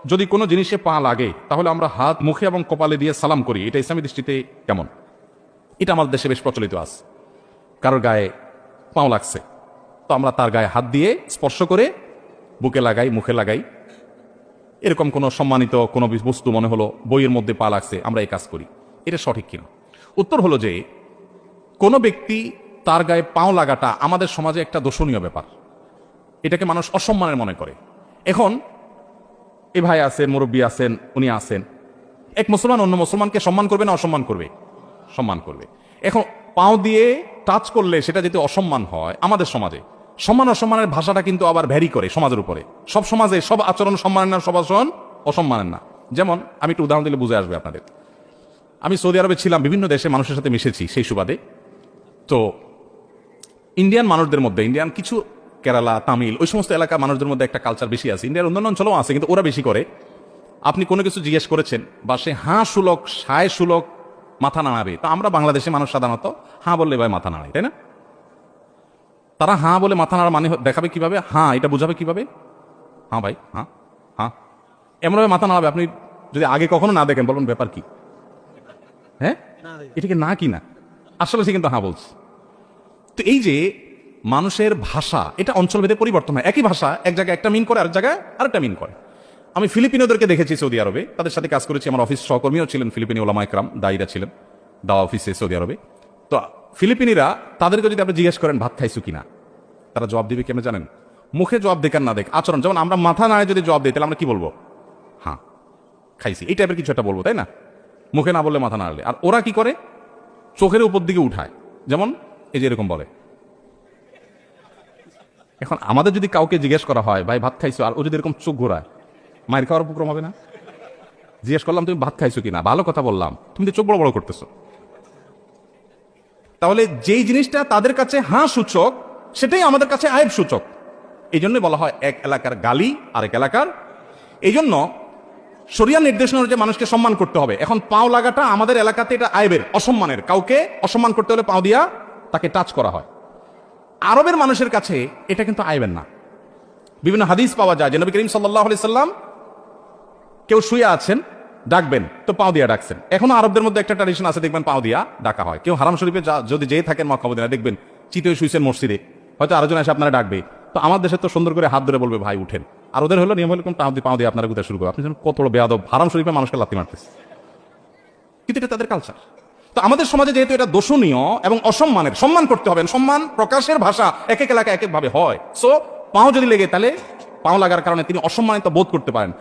যদি কোনো জিনিসে পা লাগে তাহলে আমরা হাত মুখে এবং কপালে দিয়ে সালাম করি, এটা ইসলামী দৃষ্টিতে কেমন? এটা আমাদের দেশে বেশ প্রচলিত আছে। কারোর গায়ে পাও লাগছে তো আমরা তার গায়ে হাত দিয়ে স্পর্শ করে বুকে লাগাই, মুখে লাগাই। এরকম কোনো সম্মানিত কোনো বস্তু মনে হলো বইয়ের মধ্যে পা লাগছে, আমরা এই কাজ করি। এটা সঠিক কিনা? উত্তর হলো যে কোনো ব্যক্তি তার গায়ে পাও লাগাটা আমাদের সমাজে একটা দোষণীয় ব্যাপার। এটাকে মানুষ অসম্মানের মনে করে। এখন এ ভাই আছেন, মুরব্বী আছেন, উনি আছেন, এক মুসলমান অন্য মুসলমানকে সম্মান করবে না অসম্মান করবে? সম্মান করবে। এখন পাও দিয়ে টাচ করলে সেটা যদি অসম্মান হয়, আমাদের সমাজে সম্মান অসম্মানের ভাষাটা কিন্তু আবার ভ্যারি করে সমাজের উপরে। সব সমাজে সব আচরণ সম্মানের না, সব আচরণ অসম্মানের না। যেমন আমি একটু উদাহরণ দিলে বুঝে আসবে আপনাদের। আমি সৌদি আরবে ছিলাম, বিভিন্ন দেশে মানুষের সাথে মিশেছি সেই সুবাদে। তো ইন্ডিয়ান মানুষদের মধ্যে, ইন্ডিয়ান কিছু কেরালা, তামিল, ওই সমস্ত এলাকার মানুষদের মধ্যে একটা কালচার বেশি আছে। ইন্ডিয়ার অন্যান্য অঞ্চলেও আছে, কিন্তু ওরা বেশি করে। আপনি কোনো কিছু জিজ্ঞেস করেছেন বা সে হাঁ সুলক, সায় সুলক মাথা নাড়াবে। তো আমরা বাংলাদেশে মানুষ সাধারণত হাঁ বললে ভাই মাথা নাড়াই, তাই না? তারা হাঁ বলে মাথা নাড়া মানে দেখাবে কিভাবে? হাঁ, এটা বুঝাবে কিভাবে? হ্যাঁ ভাই, হ্যাঁ হ্যাঁ, এমনভাবে মাথা নাড়াবে আপনি যদি আগে কখনো না দেখেন, বলুন ব্যাপার কি? হ্যাঁ, এটাকে না কি না, আসলে সে কিন্তু হ্যাঁ বলছে। তো এই যে মানুষের ভাষা, এটা অঞ্চলভেদে পরিবর্তন হয়। একই ভাষা এক জায়গায় একটা মিন করে, আরেক জায়গায় আরেকটা মিন করে। আমি ফিলিপিনোদেরকে দেখেছি সৌদি আরবে, তাদের সাথে কাজ করেছি। আমার অফিস সহকর্মীও ছিলেন ফিলিপিনি ওলামা একরাম, দায়ীরা ছিলেন দাওয়া অফিসে সৌদি আরবে। তো ফিলিপিনিরা, তাদেরকে যদি আপনি জিজ্ঞেস করেন ভাত খাইছো কিনা, তারা জবাব দিবে কেমন জানেন? মুখে জবাব দেখার না দেখ আচরণ। যেমন আমরা মাথা নাড়ে যদি জবাব দিই, তাহলে আমরা কি বলবো? হ্যাঁ খাইছি, এই টাইপের কিছু একটা বলবো, তাই না? মুখে না বললে মাথা নাড়লে। আর ওরা কি করে? চোখের উপর দিকে উঠায়, যেমন এই যে এরকম বলে। এখন আমাদের যদি কাউকে জিজ্ঞেস করা হয় ভাই ভাত খাইছো, আর ও যদি এরকম চোখ ঘোরায়, মায়ের খাওয়ার উপক্রম হবে না? জিজ্ঞেস করলাম তুমি ভাত খাইছো কিনা, ভালো কথা বললাম, তুমি তো চোখ বড় বড় করতেছো। তাহলে যেই জিনিসটা তাদের কাছে হাঁ সূচক, সেটাই আমাদের কাছে আয়েব সূচক। এই জন্য বলা হয় এক এলাকার গালি আরেক এলাকার। এই জন্য শরিয়ার নির্দেশনা অনুযায়ী মানুষকে সম্মান করতে হবে। এখন পাও লাগাটা আমাদের এলাকাতে এটা আয়েবের, অসম্মানের। কাউকে অসম্মান করতে হলে পাও দিয়া তাকে টাচ করা হয়। আরবের মানুষের কাছে এটা কিন্তু আয়েবের না। বিভিন্ন হাদিস পাওয়া যায় যে নবী করিম সাল্লাল্লাহু আলাইহি সাল্লাম কেউ শুয়ে আছেন, ডাকবেন তো পাও দিয়া ডাকছেন। এখনো আরবদের মধ্যে একটা ট্র্যাডিশন আছে, দেখবেন পাও দিয়া ডাকা হয়। কেউ হারাম শরীফে যদি যেয়ে থাকেন মক্কা মদিনা, দেখবেন চিতই শুইছেন মসজিদে, হয়তো আরেকজন এসে আপনারা ডাকবে। তো আমার দেশে তো সুন্দর করে হাত ধরে বলবে ভাই উঠেন। আর ওদের হলো নিয়ম হলো পাও দিয়ে আপনারা গুতা শুরু করবে। আপনি কত বড় বেয়াদব, হারাম শরীফে মানুষকে লাথি মারতেছে। কিন্তু এটা তাদের কালচার। তো আমাদের সমাজে যেহেতু এটা দোষণীয় এবং অসম্মানের, সম্মান করতে হবে। সম্মান প্রকাশের ভাষা এক এক এলাকায় এক এক ভাবে হয়। সো পাও যদি লেগে, তাহলে পাও লাগার কারণে তিনি অসম্মানিত বোধ করতে পারেন।